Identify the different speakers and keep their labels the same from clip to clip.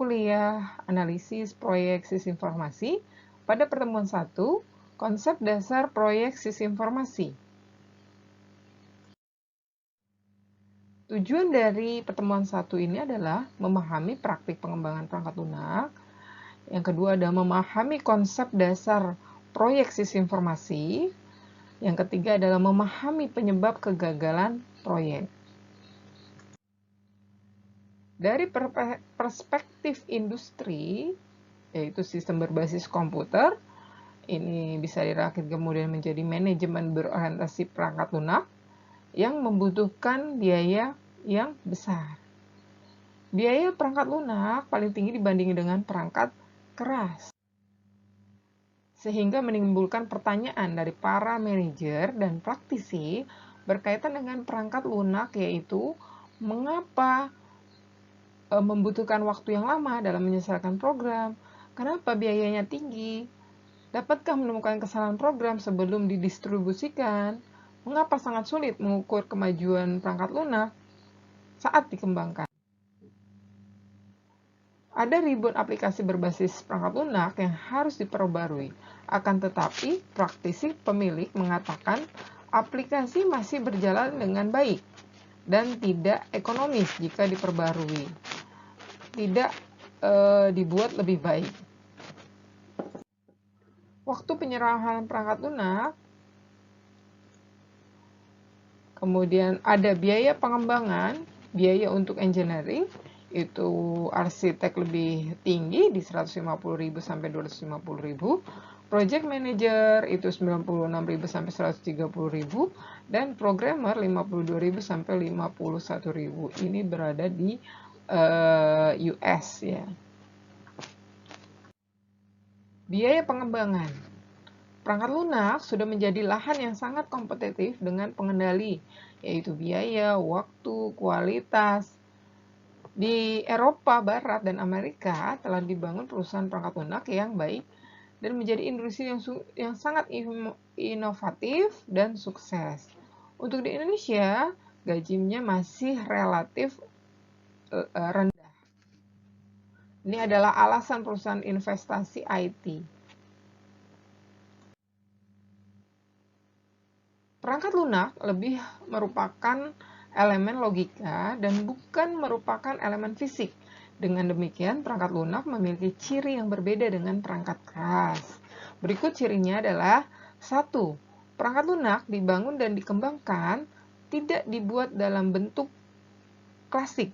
Speaker 1: kuliah analisis proyek sistem informasi pada pertemuan 1, konsep dasar proyek sistem informasi. Tujuan dari pertemuan 1 ini adalah memahami praktik pengembangan perangkat lunak. Yang kedua adalah memahami konsep dasar proyek sistem informasi. Yang ketiga adalah memahami penyebab kegagalan proyek. Dari perspektif industri, yaitu sistem berbasis komputer, ini bisa dirakit kemudian menjadi manajemen berorientasi perangkat lunak yang membutuhkan biaya yang besar. Biaya perangkat lunak paling tinggi dibanding dengan perangkat keras, sehingga menimbulkan pertanyaan dari para manajer dan praktisi berkaitan dengan perangkat lunak, yaitu mengapa membutuhkan waktu yang lama dalam menyelesaikan program, kenapa biayanya tinggi, dapatkah menemukan kesalahan program sebelum didistribusikan, mengapa sangat sulit mengukur kemajuan perangkat lunak saat dikembangkan. Ada ribuan aplikasi berbasis perangkat lunak yang harus diperbarui. Akan tetapi, praktisi pemilik mengatakan aplikasi masih berjalan dengan baik dan tidak ekonomis jika diperbarui. Tidak dibuat lebih baik. Waktu penyerahan perangkat lunak, kemudian ada biaya pengembangan, biaya untuk engineering, itu arsitek lebih tinggi di 150.000 sampai 250.000, project manager itu 96.000 sampai 130.000, dan programmer 52.000 sampai 51.000. Ini berada di US ya. Biaya pengembangan. Perangkat lunak sudah menjadi lahan yang sangat kompetitif dengan pengendali, yaitu biaya, waktu, kualitas. Di Eropa Barat dan Amerika telah dibangun perusahaan perangkat lunak yang baik dan menjadi industri yang sangat inovatif dan sukses. Untuk di Indonesia, gajinya masih relatif rendah. Ini adalah alasan perusahaan investasi IT. Perangkat lunak lebih merupakan elemen logika dan bukan merupakan elemen fisik. Dengan demikian, perangkat lunak memiliki ciri yang berbeda dengan perangkat keras. Berikut cirinya adalah 1. Perangkat lunak dibangun dan dikembangkan tidak dibuat dalam bentuk klasik.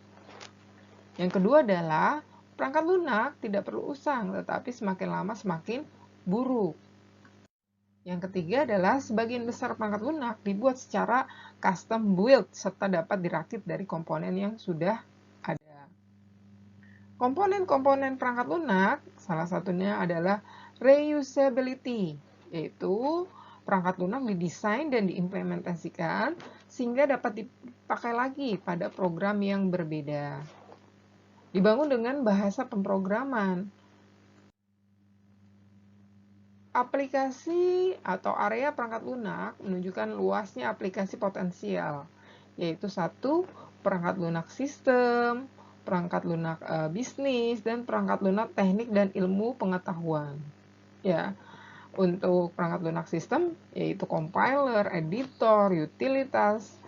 Speaker 1: Yang kedua adalah perangkat lunak tidak perlu usang, tetapi semakin lama semakin buruk. Yang ketiga adalah sebagian besar perangkat lunak dibuat secara custom build serta dapat dirakit dari komponen yang sudah ada. Komponen-komponen perangkat lunak salah satunya adalah reusability, yaitu perangkat lunak didesain dan diimplementasikan sehingga dapat dipakai lagi pada program yang berbeda. Dibangun dengan bahasa pemrograman. Aplikasi atau area perangkat lunak menunjukkan luasnya aplikasi potensial, yaitu 1. Perangkat lunak sistem, perangkat lunak bisnis, dan perangkat lunak teknik dan ilmu pengetahuan. Ya, untuk perangkat lunak sistem yaitu compiler, editor, utilitas.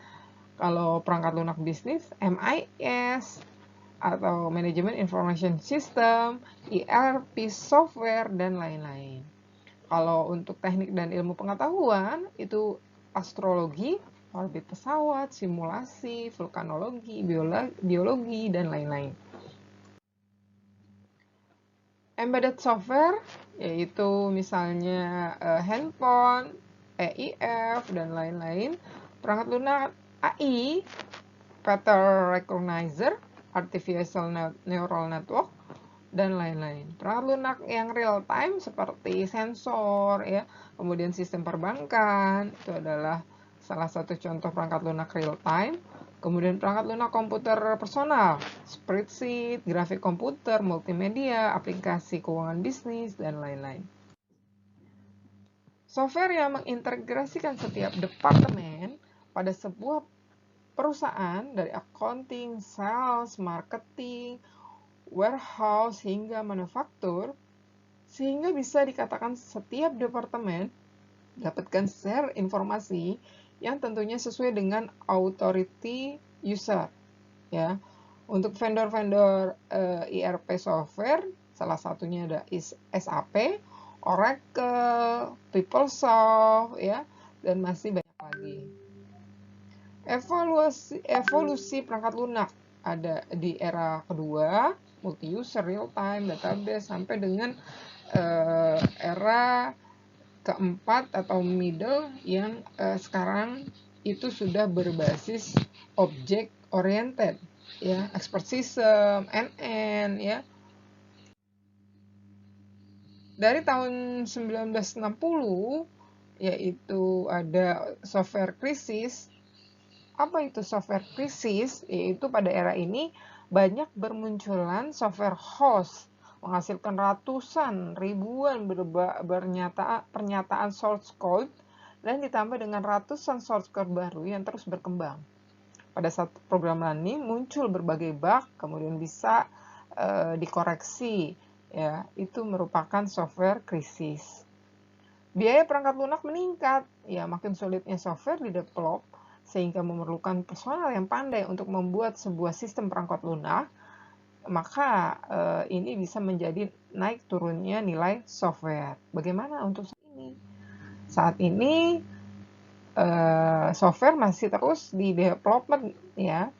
Speaker 1: Kalau perangkat lunak bisnis, MIS atau Management Information System, ERP software, dan lain-lain. Kalau untuk teknik dan ilmu pengetahuan, itu astrologi, orbit pesawat, simulasi, vulkanologi, biologi, dan lain-lain. Embedded software, yaitu misalnya handphone, EIF, dan lain-lain. Perangkat lunak AI, pattern recognizer, artificial neural network, dan lain-lain. Perangkat lunak yang real time seperti sensor ya, kemudian sistem perbankan itu adalah salah satu contoh perangkat lunak real time. Kemudian perangkat lunak komputer personal, spreadsheet, grafik komputer, multimedia, aplikasi keuangan bisnis, dan lain-lain. Software yang mengintegrasikan setiap departemen pada sebuah perusahaan dari accounting, sales, marketing, warehouse, hingga manufaktur, sehingga bisa dikatakan setiap departemen dapatkan share informasi yang tentunya sesuai dengan authority user. Ya, untuk vendor-vendor ERP software, salah satunya ada SAP, Oracle, PeopleSoft, ya, dan masih banyak lagi. Evolusi perangkat lunak ada di era kedua, multi-user, real-time, database, sampai dengan era keempat atau middle yang sekarang itu sudah berbasis object oriented, ya, expert system, NN, ya. Dari tahun 1960 yaitu ada software krisis. Apa itu software krisis? Yaitu pada era ini banyak bermunculan software host menghasilkan ratusan, ribuan pernyataan source code dan ditambah dengan ratusan source code baru yang terus berkembang. Pada saat program running muncul berbagai bug, kemudian bisa dikoreksi. Ya, itu merupakan software krisis. Biaya perangkat lunak meningkat, ya makin sulitnya software didevelop sehingga memerlukan personal yang pandai untuk membuat sebuah sistem perangkat lunak, maka ini bisa menjadi naik turunnya nilai software. Bagaimana untuk saat ini? Saat ini software masih terus di development, ya.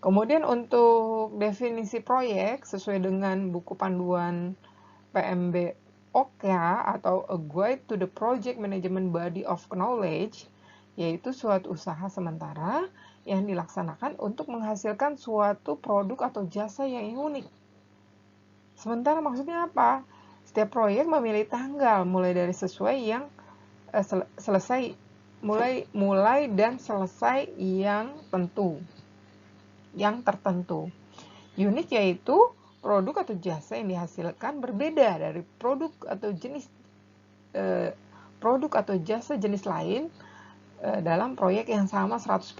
Speaker 1: Kemudian untuk definisi proyek sesuai dengan buku panduan PMBOK atau A Guide to the Project Management Body of Knowledge, yaitu suatu usaha sementara yang dilaksanakan untuk menghasilkan suatu produk atau jasa yang unik. Sementara maksudnya apa? Setiap proyek memilih tanggal mulai dari sesuai yang selesai mulai dan selesai yang tertentu. Unik yaitu produk atau jasa yang dihasilkan berbeda dari produk atau jasa jenis lain dalam proyek yang sama 100%.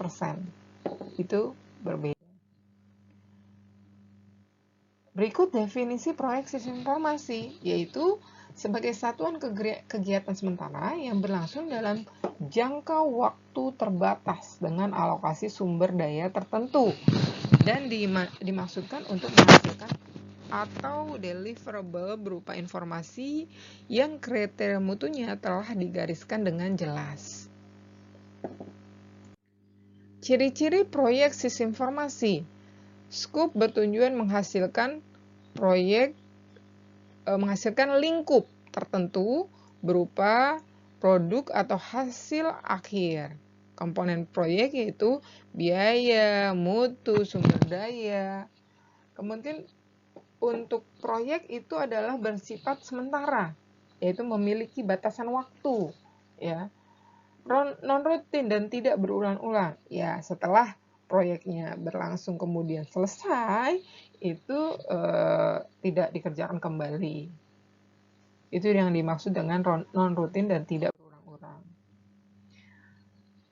Speaker 1: Itu berbeda. Berikut definisi proyek sistem informasi, yaitu sebagai satuan kegiatan sementara yang berlangsung dalam jangka waktu terbatas dengan alokasi sumber daya tertentu dan dimaksudkan untuk menghasilkan atau deliverable berupa informasi yang kriteria mutunya telah digariskan dengan jelas. Ciri-ciri proyek sistem informasi. Scope bertujuan menghasilkan lingkup tertentu berupa produk atau hasil akhir. Komponen proyek yaitu biaya, mutu, sumber daya. Kemudian untuk proyek itu adalah bersifat sementara, yaitu memiliki batasan waktu, ya. Non-rutin dan tidak berulang-ulang. Ya, setelah proyeknya berlangsung kemudian selesai, itu tidak dikerjakan kembali. Itu yang dimaksud dengan non-rutin dan tidak berulang-ulang.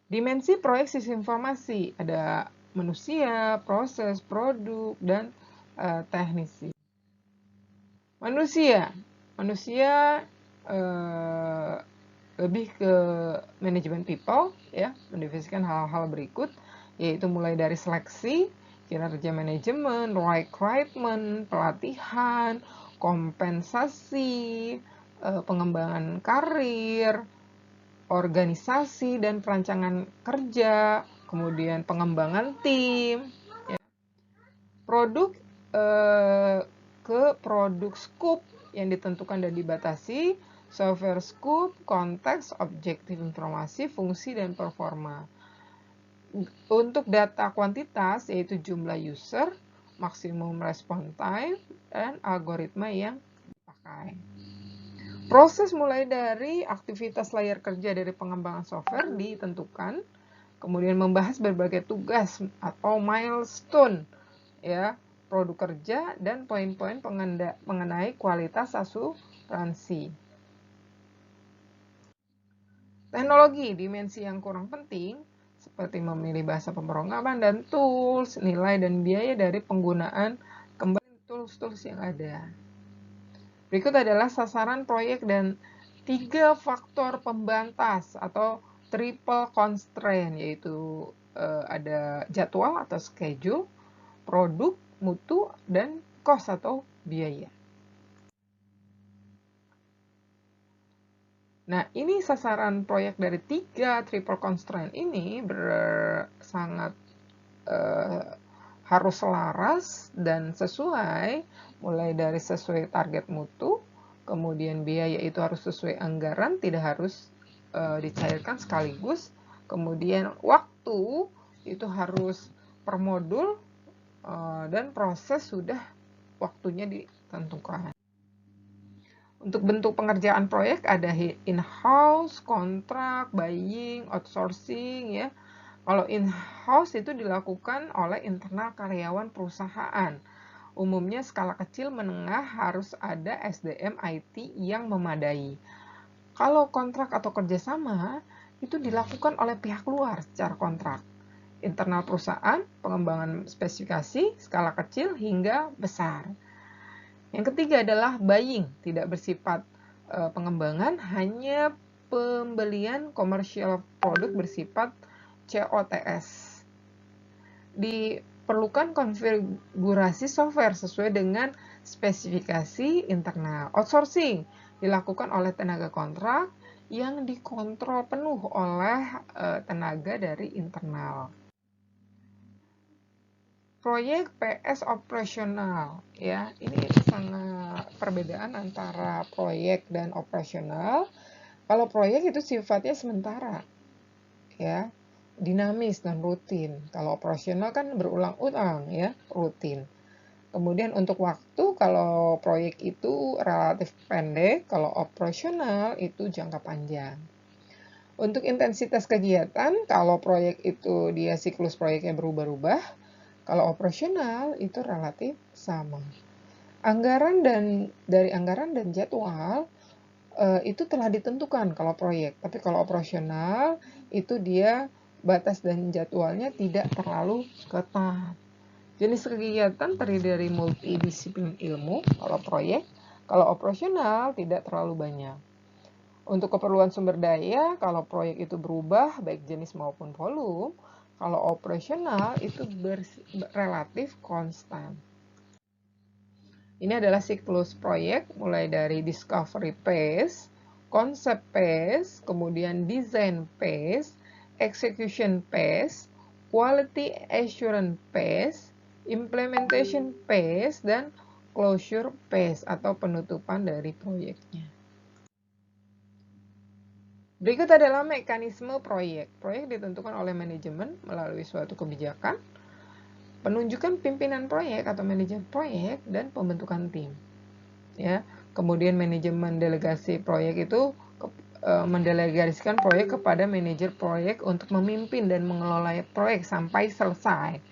Speaker 1: Dimensi proyek sistem informasi ada manusia, proses, produk, dan teknisi. Manusia lebih ke manajemen people, ya, mendefinisikan hal-hal berikut, yaitu mulai dari seleksi, kinerja manajemen, recruitment, pelatihan, kompensasi, pengembangan karir, organisasi dan perancangan kerja, kemudian pengembangan tim, ya. Produk ke produk scope yang ditentukan dan dibatasi, software scope, konteks, objektif informasi, fungsi, dan performa. Untuk data kuantitas yaitu jumlah user, maksimum response time, dan algoritma yang dipakai. Proses mulai dari aktivitas layar kerja dari pengembangan software ditentukan, kemudian membahas berbagai tugas atau milestone, ya, produk kerja dan poin-poin mengenai kualitas asuransi. Teknologi, dimensi yang kurang penting seperti memilih bahasa pemrograman dan tools, nilai dan biaya dari penggunaan kembali tools tools-tools yang ada. Berikut adalah sasaran proyek dan 3 faktor pembatas atau triple constraint, yaitu ada jadwal atau schedule, produk, mutu, dan cost atau biaya. Nah, ini sasaran proyek dari 3 triple constraint ini sangat harus selaras dan sesuai, mulai dari sesuai target mutu, kemudian biaya itu harus sesuai anggaran, tidak harus dicairkan sekaligus, kemudian waktu itu harus per modul, dan proses sudah waktunya ditentukan. Untuk bentuk pengerjaan proyek ada in-house, kontrak, buying, outsourcing ya. Kalau in-house itu dilakukan oleh internal karyawan perusahaan. Umumnya skala kecil menengah harus ada SDM IT yang memadai. Kalau kontrak atau kerjasama itu dilakukan oleh pihak luar secara kontrak. Internal perusahaan, pengembangan spesifikasi, skala kecil hingga besar. Yang ketiga adalah buying, tidak bersifat pengembangan, hanya pembelian komersial produk bersifat COTS. Diperlukan konfigurasi software sesuai dengan spesifikasi internal. Outsourcing dilakukan oleh tenaga kontrak yang dikontrol penuh oleh tenaga dari internal. Proyek PS operasional ya, ini sangat perbedaan antara proyek dan operasional. Kalau proyek itu sifatnya sementara ya, dinamis dan rutin. Kalau operasional kan berulang-ulang ya, rutin. Kemudian untuk waktu, kalau proyek itu relatif pendek, kalau operasional itu jangka panjang. Untuk intensitas kegiatan, kalau proyek itu dia siklus proyeknya berubah-ubah, kalau operasional itu relatif sama. Dari anggaran dan jadwal itu telah ditentukan kalau proyek, tapi kalau operasional itu dia batas dan jadwalnya tidak terlalu ketat. Jenis kegiatan terdiri dari multidisiplin ilmu kalau proyek, kalau operasional tidak terlalu banyak. Untuk keperluan sumber daya, kalau proyek itu berubah baik jenis maupun volume, kalau operasional itu relatif konstan. Ini adalah siklus proyek mulai dari discovery phase, concept phase, kemudian design phase, execution phase, quality assurance phase, implementation phase, dan closure phase atau penutupan dari proyeknya. Berikut adalah mekanisme proyek. Proyek ditentukan oleh manajemen melalui suatu kebijakan, penunjukan pimpinan proyek atau manajer proyek, dan pembentukan tim. Ya, kemudian manajemen delegasi proyek itu mendelegasikan proyek kepada manajer proyek untuk memimpin dan mengelola proyek sampai selesai.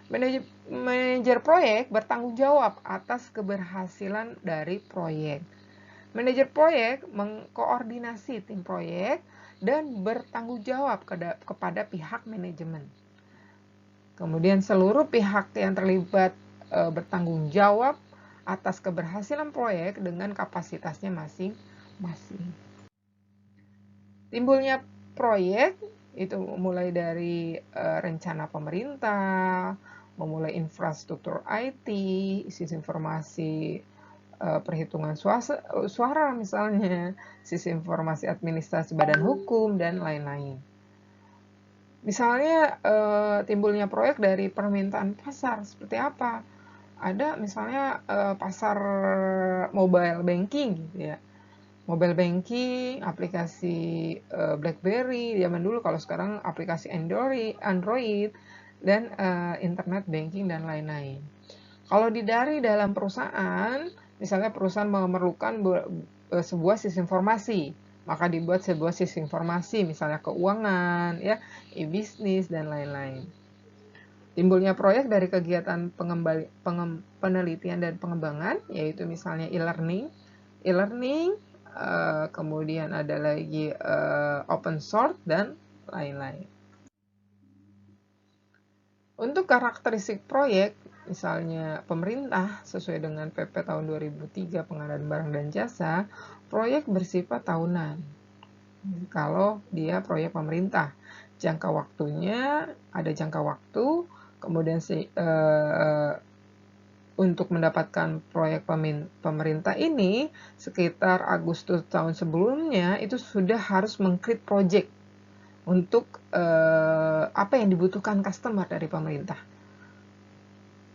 Speaker 1: Manajer proyek bertanggung jawab atas keberhasilan dari proyek. Manajer proyek mengkoordinasi tim proyek dan bertanggung jawab kepada pihak manajemen. Kemudian seluruh pihak yang terlibat bertanggung jawab atas keberhasilan proyek dengan kapasitasnya masing-masing. Timbulnya proyek itu mulai dari rencana pemerintah, memulai infrastruktur IT, sistem informasi perhitungan suara misalnya, sistem informasi administrasi badan hukum, dan lain-lain. Misalnya timbulnya proyek dari permintaan pasar, seperti apa? Ada misalnya pasar mobile banking gitu ya. Mobile banking, aplikasi BlackBerry zaman dulu, kalau sekarang aplikasi Android dan internet banking dan lain-lain. Kalau dari dalam perusahaan, misalnya perusahaan memerlukan sebuah sistem informasi, maka dibuat sebuah sistem informasi, misalnya keuangan, ya, e-bisnis, dan lain-lain. Timbulnya proyek dari kegiatan penelitian dan pengembangan, yaitu misalnya e-learning, kemudian ada lagi open source, dan lain-lain. Untuk karakteristik proyek, misalnya pemerintah sesuai dengan PP tahun 2003 pengadaan barang dan jasa, proyek bersifat tahunan. Kalau dia proyek pemerintah, jangka waktunya ada jangka waktu, kemudian untuk mendapatkan proyek pemerintah ini sekitar Agustus tahun sebelumnya itu sudah harus meng-create project untuk apa yang dibutuhkan customer dari pemerintah.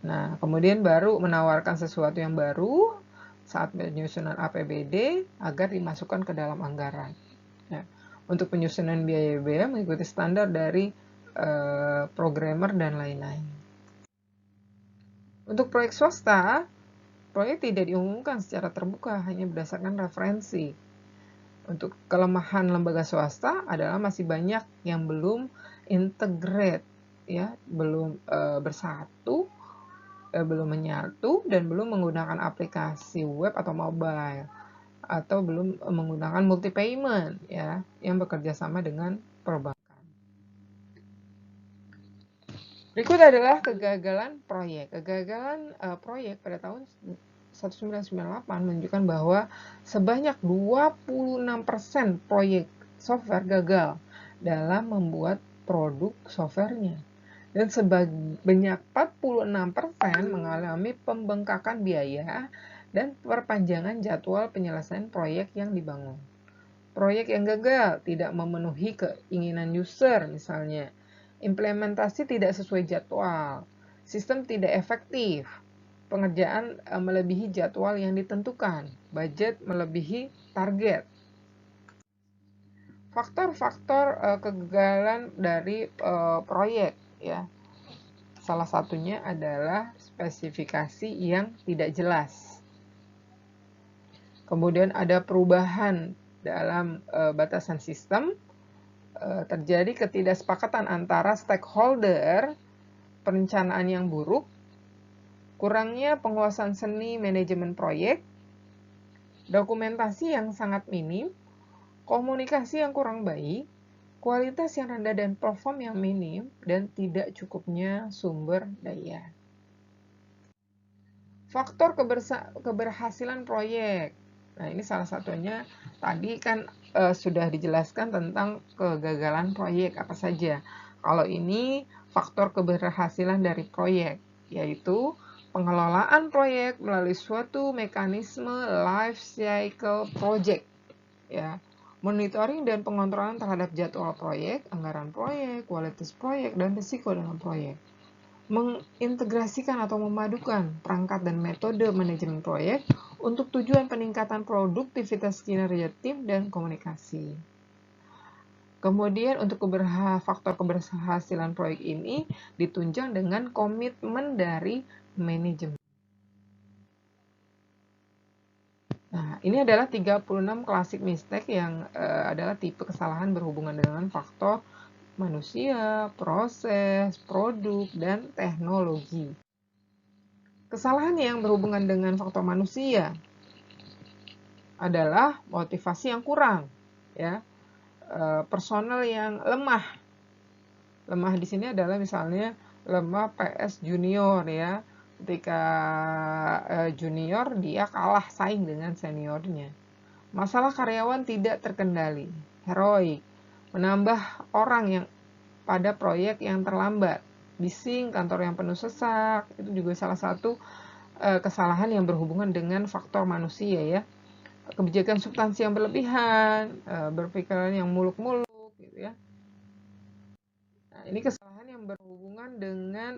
Speaker 1: Nah, kemudian baru menawarkan sesuatu yang baru saat penyusunan APBD agar dimasukkan ke dalam anggaran. Ya. Untuk penyusunan biaya-biaya mengikuti standar dari programmer dan lain-lain. Untuk proyek swasta, proyek tidak diumumkan secara terbuka, hanya berdasarkan referensi. Untuk kelemahan lembaga swasta adalah masih banyak yang belum integrate, ya, belum bersatu, belum menyatu, dan belum menggunakan aplikasi web atau mobile, atau belum menggunakan multi payment, ya, yang bekerja sama dengan perbankan. Berikut adalah kegagalan proyek. Kegagalan proyek pada tahun 1998 menunjukkan bahwa sebanyak 26% proyek software gagal dalam membuat produk softwarenya. Dan sebanyak 46% mengalami pembengkakan biaya dan perpanjangan jadwal penyelesaian proyek yang dibangun. Proyek yang gagal tidak memenuhi keinginan user, misalnya implementasi tidak sesuai jadwal, sistem tidak efektif, pengerjaan melebihi jadwal yang ditentukan, budget melebihi target. Faktor-faktor kegagalan dari proyek, ya, salah satunya adalah spesifikasi yang tidak jelas. Kemudian ada perubahan dalam batasan sistem, terjadi ketidaksepakatan antara stakeholder, perencanaan yang buruk, kurangnya penguasaan seni manajemen proyek, dokumentasi yang sangat minim, komunikasi yang kurang baik, kualitas yang rendah dan perform yang minim, dan tidak cukupnya sumber daya. Faktor keberhasilan proyek. Nah, ini salah satunya tadi kan sudah dijelaskan tentang kegagalan proyek apa saja. Kalau ini faktor keberhasilan dari proyek, yaitu pengelolaan proyek melalui suatu mekanisme life cycle project, ya. Monitoring dan pengontrolan terhadap jadwal proyek, anggaran proyek, kualitas proyek, dan risiko dalam proyek. Mengintegrasikan atau memadukan perangkat dan metode manajemen proyek untuk tujuan peningkatan produktivitas kinerja tim dan komunikasi. Kemudian untuk faktor keberhasilan proyek ini ditunjang dengan komitmen dari manajemen. Nah, ini adalah 36 classic mistake yang adalah tipe kesalahan berhubungan dengan faktor manusia, proses, produk, dan teknologi. Kesalahan yang berhubungan dengan faktor manusia adalah motivasi yang kurang, ya, personel yang lemah. Lemah di sini adalah misalnya lemah PS junior, ya. Ketika junior dia kalah saing dengan seniornya. Masalah karyawan tidak terkendali, heroik, menambah orang yang pada proyek yang terlambat, bising, kantor yang penuh sesak, itu juga salah satu kesalahan yang berhubungan dengan faktor manusia, ya. Kebijakan substansi yang berlebihan, berpikiran yang muluk-muluk, gitu ya. Nah, ini kesalahan yang berhubungan dengan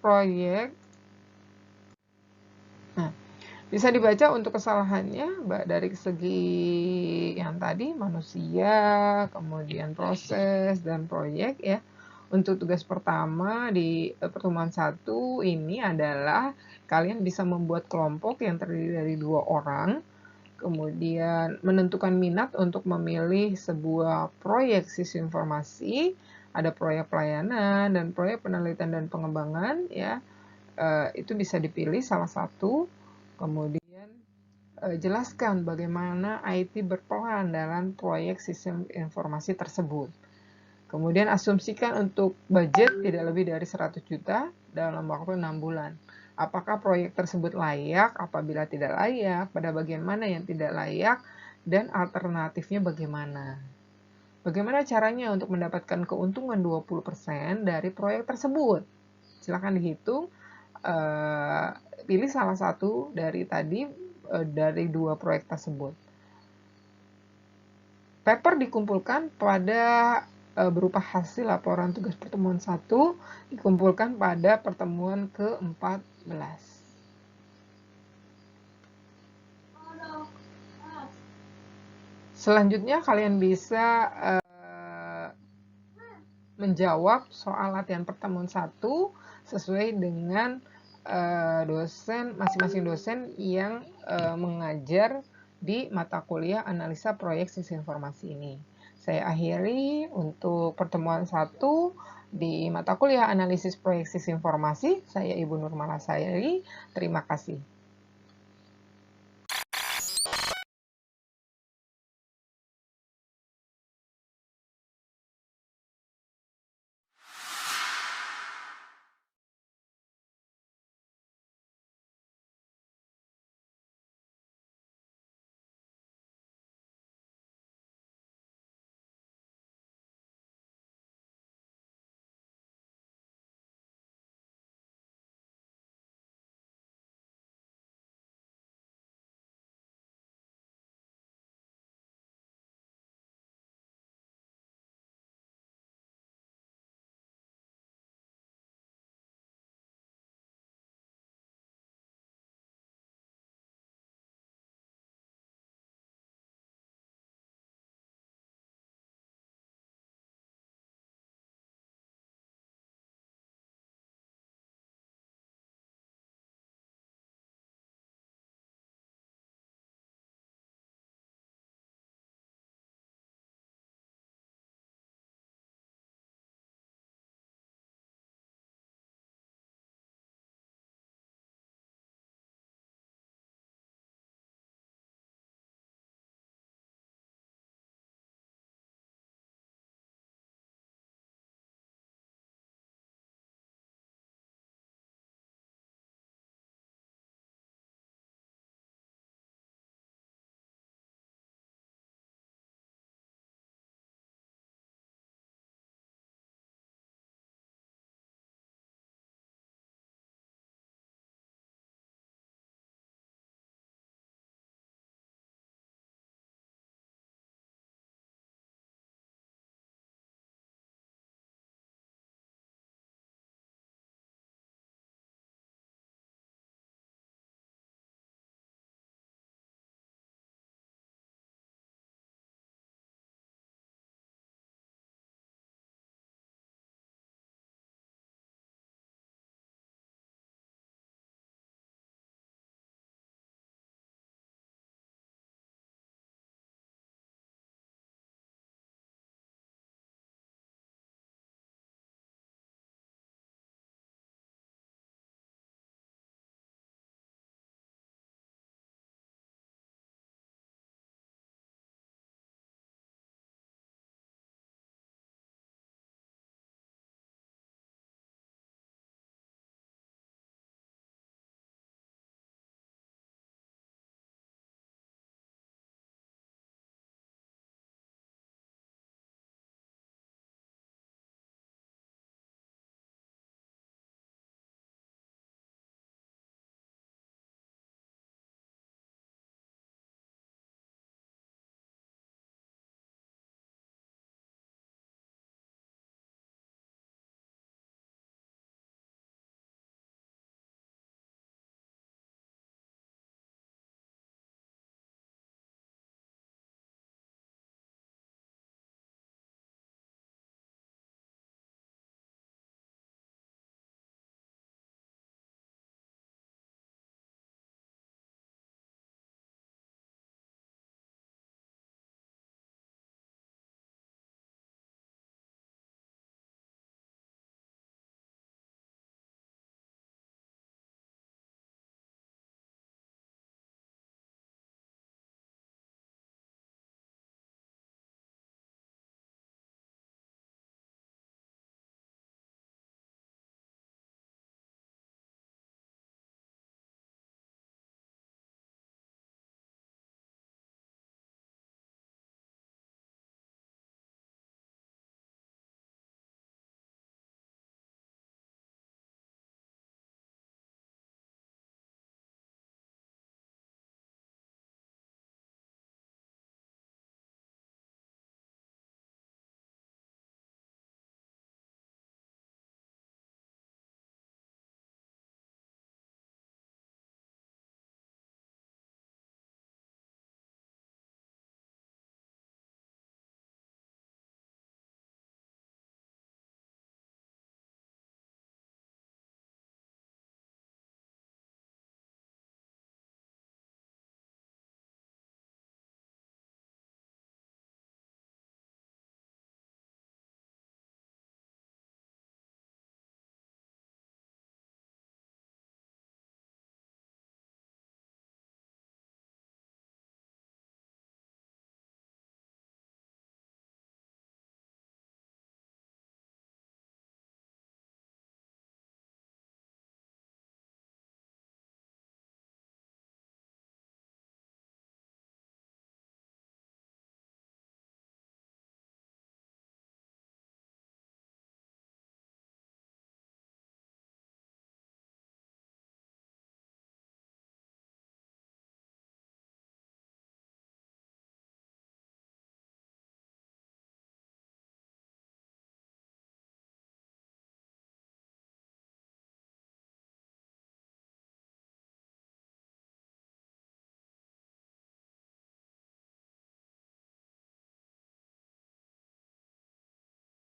Speaker 1: proyek. Nah, bisa dibaca untuk kesalahannya dari segi yang tadi, manusia, kemudian proses, dan proyek, ya. Untuk tugas pertama di pertemuan 1 ini adalah kalian bisa membuat kelompok yang terdiri dari 2 orang, kemudian menentukan minat untuk memilih sebuah proyek sistem informasi, ada proyek pelayanan dan proyek penelitian dan pengembangan, ya. Itu bisa dipilih salah satu, kemudian jelaskan bagaimana IT berperan dalam proyek sistem informasi tersebut. Kemudian asumsikan untuk budget tidak lebih dari 100 juta dalam waktu 6 bulan. Apakah proyek tersebut layak? Apabila tidak layak, pada bagian mana yang tidak layak, dan alternatifnya bagaimana? Bagaimana caranya untuk mendapatkan keuntungan 20% dari proyek tersebut? Silakan dihitung, pilih salah satu dari tadi, dari dua proyek tersebut. Paper dikumpulkan pada berupa hasil laporan tugas pertemuan 1 dikumpulkan pada pertemuan ke-14. Selanjutnya kalian bisa menjawab soal latihan pertemuan 1 sesuai dengan masing-masing dosen yang mengajar di mata kuliah analisa proyek sistem informasi ini. Saya akhiri untuk pertemuan 1 di mata kuliah analisis proyek sistem informasi. Saya Ibu Nur Malasari. Terima kasih.